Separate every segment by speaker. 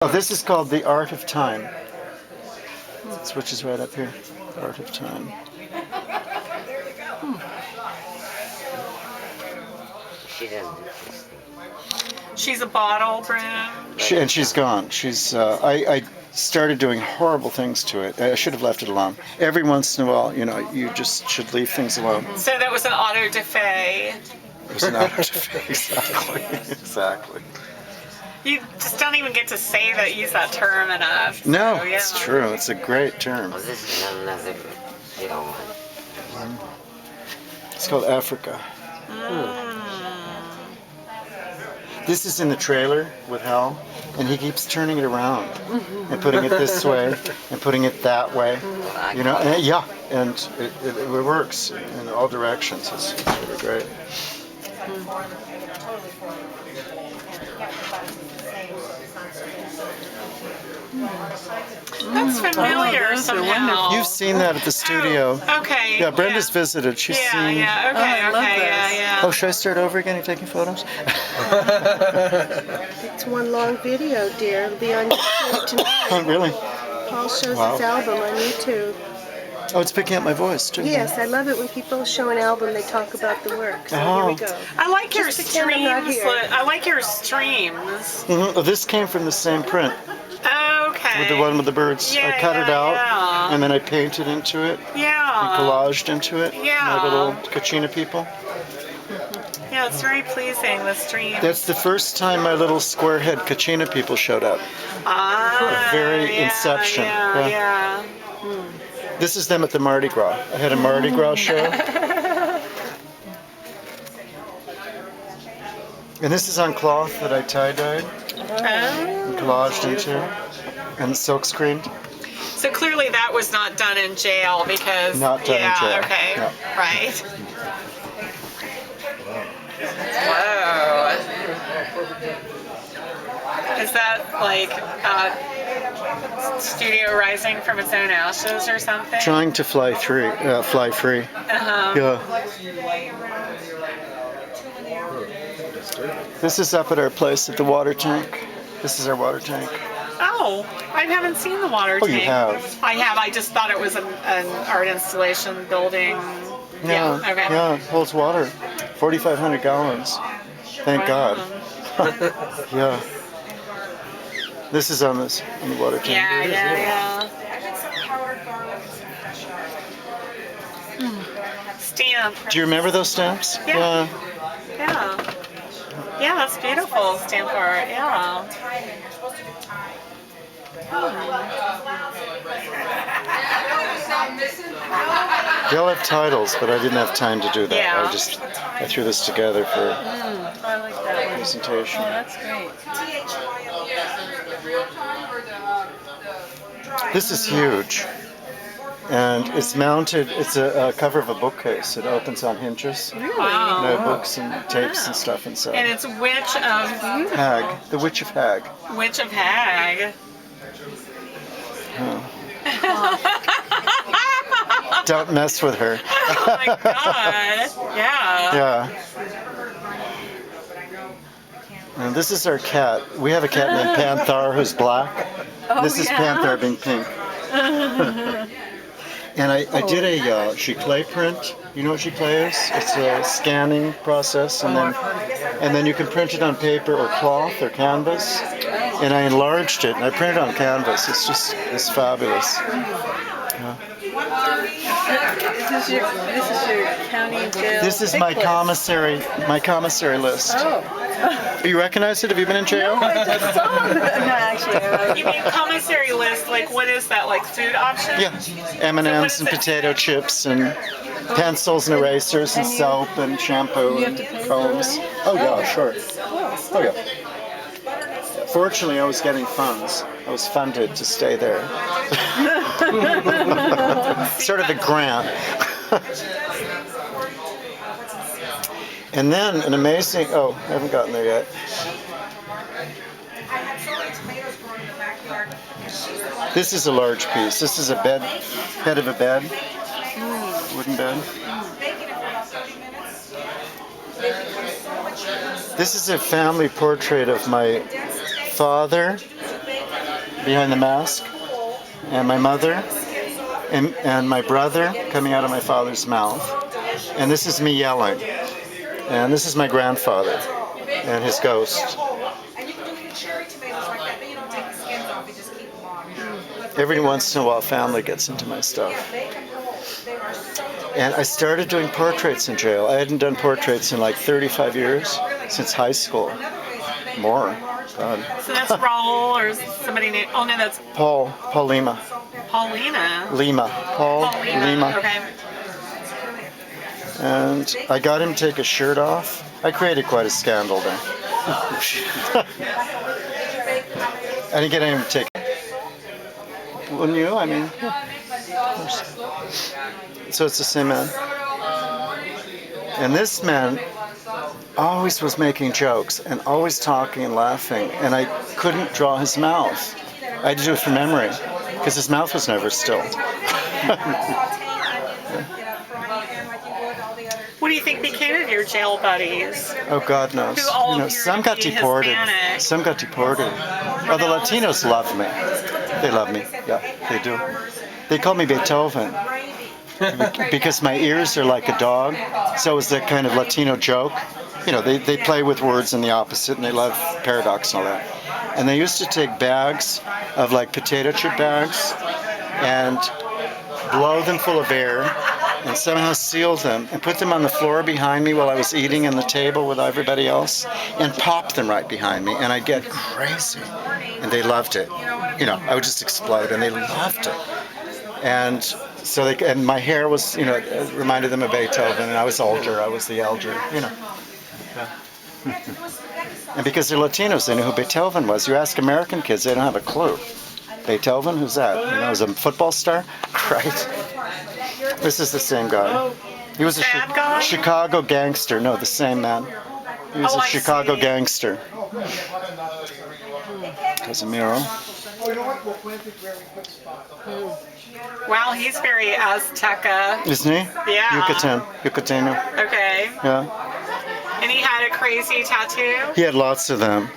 Speaker 1: Oh, this is called The Art of Time. This which is right up here. The Art of Time.
Speaker 2: She doesn't do this thing.
Speaker 3: She's a bottle broom.
Speaker 1: And she's gone. She's. I started doing horrible things to it. I should have left it alone. Every once in a while, you just should leave things alone.
Speaker 3: So that was an auto defay.
Speaker 1: It was an auto defay. Exactly. Exactly.
Speaker 3: You just don't even get to say that, use that term enough.
Speaker 1: No,
Speaker 3: So, yeah.
Speaker 1: it's true. It's a great term.
Speaker 2: Well, this is another little one.
Speaker 1: It's called Africa. This is in the trailer with Hal, and he keeps turning it around and putting it this way and putting it that way. And it works in all directions. It's really great.
Speaker 3: That's familiar somehow.
Speaker 1: You've seen that at the studio.
Speaker 3: Oh, okay.
Speaker 1: Yeah, Brenda's visited. She's seen.
Speaker 3: Okay, yeah.
Speaker 1: Oh, should I start over again? Are you taking photos?
Speaker 4: It's one long video, dear. It'll be on YouTube tonight.
Speaker 1: Oh, really?
Speaker 4: Paul shows
Speaker 1: Wow.
Speaker 4: his album on YouTube.
Speaker 1: Oh, it's picking up my voice, too.
Speaker 4: Yes, I love it when people show an album, they talk about the work. So here we go.
Speaker 3: I like your
Speaker 4: Just pretend I'm not
Speaker 3: streams.
Speaker 4: here.
Speaker 3: I like your streams.
Speaker 1: Oh, this came from the same print
Speaker 3: Okay.
Speaker 1: with the one with the birds. I cut it out, and then I painted into it.
Speaker 3: Yeah.
Speaker 1: And collaged into it.
Speaker 3: Yeah.
Speaker 1: My little Kachina people.
Speaker 3: Yeah, it's very pleasing, the stream.
Speaker 1: That's the first time my little square-head Kachina people showed up. Very inception.
Speaker 3: Yeah.
Speaker 1: This is them at the Mardi Gras. I had a Mardi Gras show. And this is on cloth that I tie-dyed and collaged into and silk screened.
Speaker 3: So clearly that was not done in jail because...
Speaker 1: Not done in jail.
Speaker 3: Okay,
Speaker 1: Yeah.
Speaker 3: right. Whoa. Is that like studio rising from its own ashes or something?
Speaker 1: Trying to fly free. Yeah. This is up at our place at the water tank. This is our water tank.
Speaker 3: Oh, I haven't seen the water tank.
Speaker 1: Oh, you have.
Speaker 3: I have. I just thought it was an art installation building.
Speaker 1: Yeah.
Speaker 3: Okay.
Speaker 1: Yeah, it holds water. 4,500 gallons. Thank God. Yeah. This is on the water tank.
Speaker 3: Yeah. Stamp.
Speaker 1: Do you remember those stamps?
Speaker 3: Yeah. Yeah, that's beautiful stamp art. Yeah.
Speaker 1: They all have titles, but I didn't have time to do that.
Speaker 3: Yeah.
Speaker 1: I threw this together for
Speaker 3: I like that one.
Speaker 1: presentation.
Speaker 3: That's great.
Speaker 1: This is huge. And it's mounted, it's a cover of a bookcase. It opens on hinges.
Speaker 3: Wow.
Speaker 1: No books and tapes and stuff inside.
Speaker 3: And it's Witch of
Speaker 1: Hag, the Witch of Hag.
Speaker 3: Hag.
Speaker 1: Don't mess with her.
Speaker 3: Oh my God. Yeah.
Speaker 1: Yeah. And this is our cat. We have a cat named Panthar who's black. This is Panthar being pink. And I did a giclée print. You know what giclée is? It's a scanning process, and then you can print it on paper or cloth or canvas. And I enlarged it, and I printed on canvas. It's fabulous. Yeah.
Speaker 5: This is your county jail.
Speaker 1: This is my commissary list.
Speaker 5: Oh.
Speaker 1: You recognize it? Have you been in jail?
Speaker 5: No, I just saw it. No, actually.
Speaker 3: You mean commissary list? Like what is that? Like food options?
Speaker 1: Yeah, M&Ms and potato chips and pencils and erasers and soap and shampoo and combs. Oh yeah, sure. Oh yeah. Fortunately, I was getting funds. I was funded to stay there. Sort of a grant. And then an amazing, I haven't gotten there yet. This is a large piece. This is a head of a bed, wooden bed. This is a family portrait of my father behind the mask, and my mother, and my brother coming out of my father's mouth. And this is me yelling. And this is my grandfather and his ghost. Every once in a while, family gets into my stuff. And I started doing portraits in jail. I hadn't done portraits in like 35 years, since high school. More. God.
Speaker 3: So that's Raul or somebody named, oh no, that's
Speaker 1: Paul Lima.
Speaker 3: Paulina.
Speaker 1: Paul
Speaker 3: Paulina,
Speaker 1: Lima.
Speaker 3: okay.
Speaker 1: And I got him to take his shirt off. I created quite a scandal there. I didn't get him to take. Wouldn't you? I mean, of course. So it's the same man. And this man always was making jokes and always talking and laughing, and I couldn't draw his mouth. I had to do it from memory because his mouth was never still.
Speaker 3: What do you think became of your jail buddies?
Speaker 1: Oh, God knows.
Speaker 3: Who all appear
Speaker 1: some
Speaker 3: to
Speaker 1: got
Speaker 3: be
Speaker 1: deported.
Speaker 3: Hispanic.
Speaker 1: Some got deported. Oh, the Latinos love me. They love me. Yeah, they do. They call me Beethoven because my ears are like a dog. So it's that kind of Latino joke. You know, they play with words in the opposite, and they love paradox and all that. And they used to take bags of like potato chip bags and blow them full of air and somehow seal them and put them on the floor behind me while I was eating on the table with everybody else and pop them right behind me, and I'd get crazy. And they loved it. You know, I would just explode, and they loved it. And so and my hair was, you know, it reminded them of Beethoven, and I was older. I was the elder, you know. Yeah. And because they're Latinos, they know who Beethoven was. You ask American kids, they don't have a clue. Beethoven, who's that? You know, was a football star, right? This is the same guy. He was a Chicago gangster. No, the same man. He was a Chicago gangster. Casimiro.
Speaker 3: Wow, he's very Azteca.
Speaker 1: Isn't he?
Speaker 3: Yeah.
Speaker 1: Yucateno.
Speaker 3: Okay.
Speaker 1: Yeah.
Speaker 3: And he had a crazy tattoo?
Speaker 1: He had lots of them.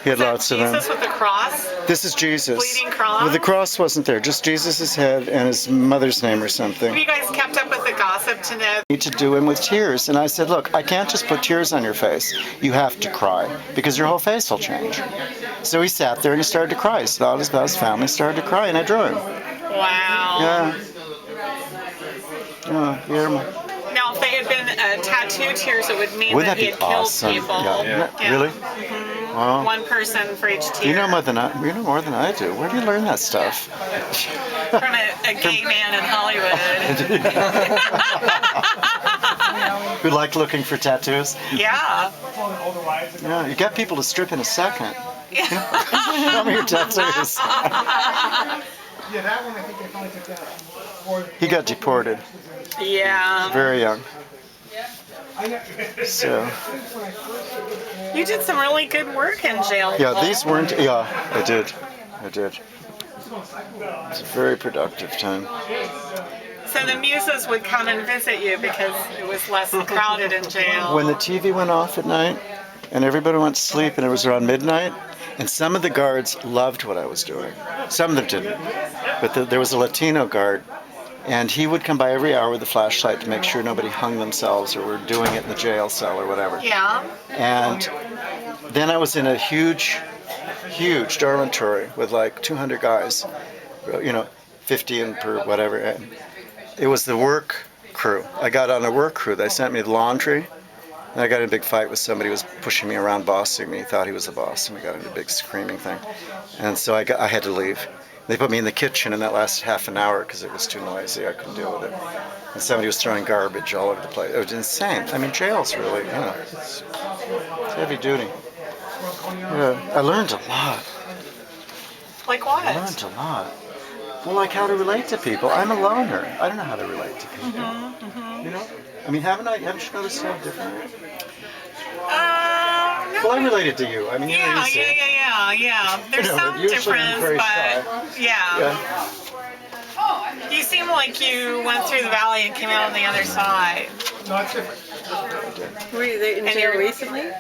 Speaker 1: He had lots of them.
Speaker 3: Jesus with the cross?
Speaker 1: This is Jesus.
Speaker 3: Bleeding cross?
Speaker 1: Well, the cross wasn't there. Just Jesus' head and his mother's name or something.
Speaker 3: Have you guys kept up with the gossip to know?
Speaker 1: Need to do him with tears. And I said, look, I can't just put tears on your face. You have to cry because your whole face will change. So he sat there and he started to cry. He thought about his family, started to cry, and I drew him.
Speaker 3: Wow.
Speaker 1: Yeah. Yeah.
Speaker 3: Now, if they had been tattoo tears, it would mean
Speaker 1: Wouldn't
Speaker 3: that he
Speaker 1: that
Speaker 3: had
Speaker 1: be awesome?
Speaker 3: killed people.
Speaker 1: Yeah. Really?
Speaker 3: Mm-hmm.
Speaker 1: Wow.
Speaker 3: One person for each tear.
Speaker 1: You know more than I do. Where do you learn that stuff?
Speaker 3: From a gay man in Hollywood.
Speaker 1: Who like looking for tattoos?
Speaker 3: Yeah.
Speaker 1: Yeah, you get people to strip in a second. Show me your tattoos. He got deported.
Speaker 3: Yeah.
Speaker 1: Very young. So.
Speaker 3: You did some really good work in jail.
Speaker 1: Yeah, these weren't. Yeah, I did. It was a very productive time.
Speaker 3: So the muses would come and visit you because it was less crowded in jail.
Speaker 1: When the TV went off at night and everybody went to sleep and it was around midnight, and some of the guards loved what I was doing. Some of them didn't. But there was a Latino guard, and he would come by every hour with a flashlight to make sure nobody hung themselves or were doing it in the jail cell or whatever.
Speaker 3: Yeah.
Speaker 1: And then I was in a huge dormitory with like 200 guys, 50 in per whatever. And it was the work crew. I got on a work crew. They sent me the laundry. And I got in a big fight with somebody who was pushing me around, bossing me. He thought he was the boss, and we got into a big screaming thing. And so I had to leave. They put me in the kitchen, and that lasted half an hour because it was too noisy. I couldn't deal with it. And somebody was throwing garbage all over the place. It was insane. I mean, jail's really, it's heavy duty. Yeah, I learned a lot.
Speaker 3: Like what?
Speaker 1: I learned a lot. Well, like how to relate to people. I'm a loner. I don't know how to relate to people. You know? I mean, haven't you noticed how different I am?
Speaker 3: No.
Speaker 1: Well, I'm related to you. I mean,
Speaker 3: Yeah. There's some difference, but yeah. You seem like you went through the valley and came out on the other side.
Speaker 5: Were you in jail recently?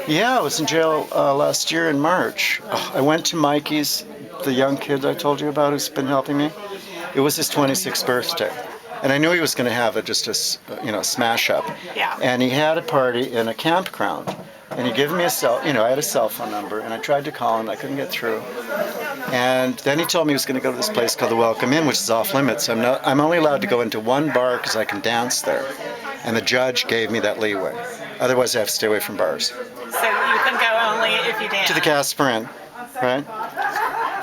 Speaker 1: Yeah, I was in jail last year in March. Oh, I went to Mikey's the young kid I told you about who's been helping me. It was his 26th birthday. And I knew he was going to have smash up.
Speaker 3: Yeah.
Speaker 1: And he had a party in a campground. And he gave me I had a cell phone number, and I tried to call him, I couldn't get through. And then he told me he was going to go to this place called the Welcome Inn, which is off limits. I'm only allowed to go into one bar because I can dance there. And the judge gave me that leeway. Otherwise, I have to stay away from bars.
Speaker 3: So you can go only if you dance.
Speaker 1: To the Casper Inn, right?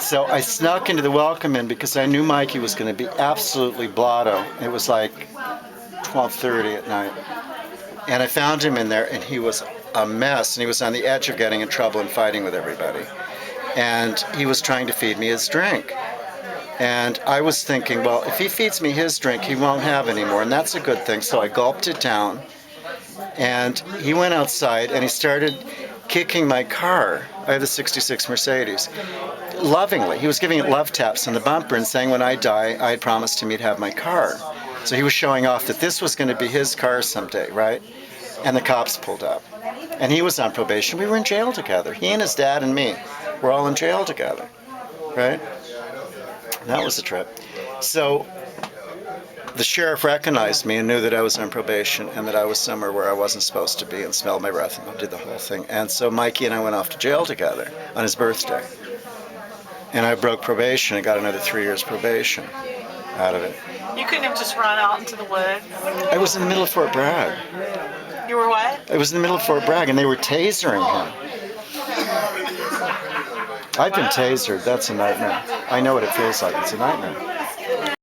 Speaker 1: So I snuck into the Welcome Inn because I knew Mikey was going to be absolutely blotto. It was like 12:30 at night. And I found him in there, and he was a mess, and he was on the edge of getting in trouble and fighting with everybody. And he was trying to feed me his drink. And I was thinking, well, if he feeds me his drink, he won't have any more, and that's a good thing. So I gulped it down, and he went outside, and he started kicking my car. I have a '66 Mercedes. Lovingly. He was giving it love taps on the bumper and saying when I die, I had promised him he'd have my car. So he was showing off that this was going to be his car someday, right? And the cops pulled up. And he was on probation. We were in jail together. He and his dad and me were all in jail together, right? That was the trip. So the sheriff recognized me and knew that I was on probation and that I was somewhere where I wasn't supposed to be and smelled my breath and did the whole thing. And so Mikey and I went off to jail together on his birthday. And I broke probation and got another 3 years probation out of it.
Speaker 3: You couldn't have just run out into the woods.
Speaker 1: I was in the middle of Fort Bragg.
Speaker 3: You were what?
Speaker 1: I was in the middle of Fort Bragg, and they were tasering him. I've been tasered. That's a nightmare. I know what it feels like. It's a nightmare.